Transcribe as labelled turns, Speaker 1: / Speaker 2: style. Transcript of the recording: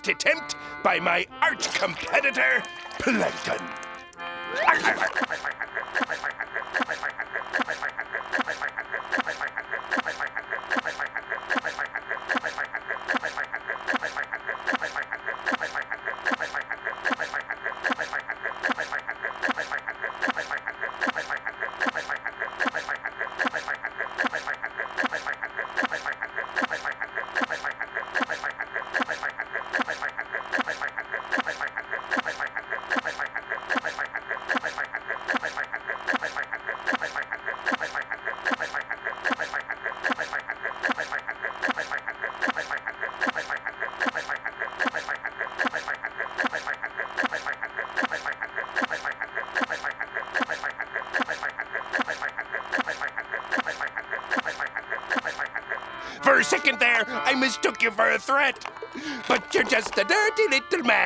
Speaker 1: last attempt by my arch competitor, Plankton. For a second there, I mistook you for a threat. But you're just a dirty little man.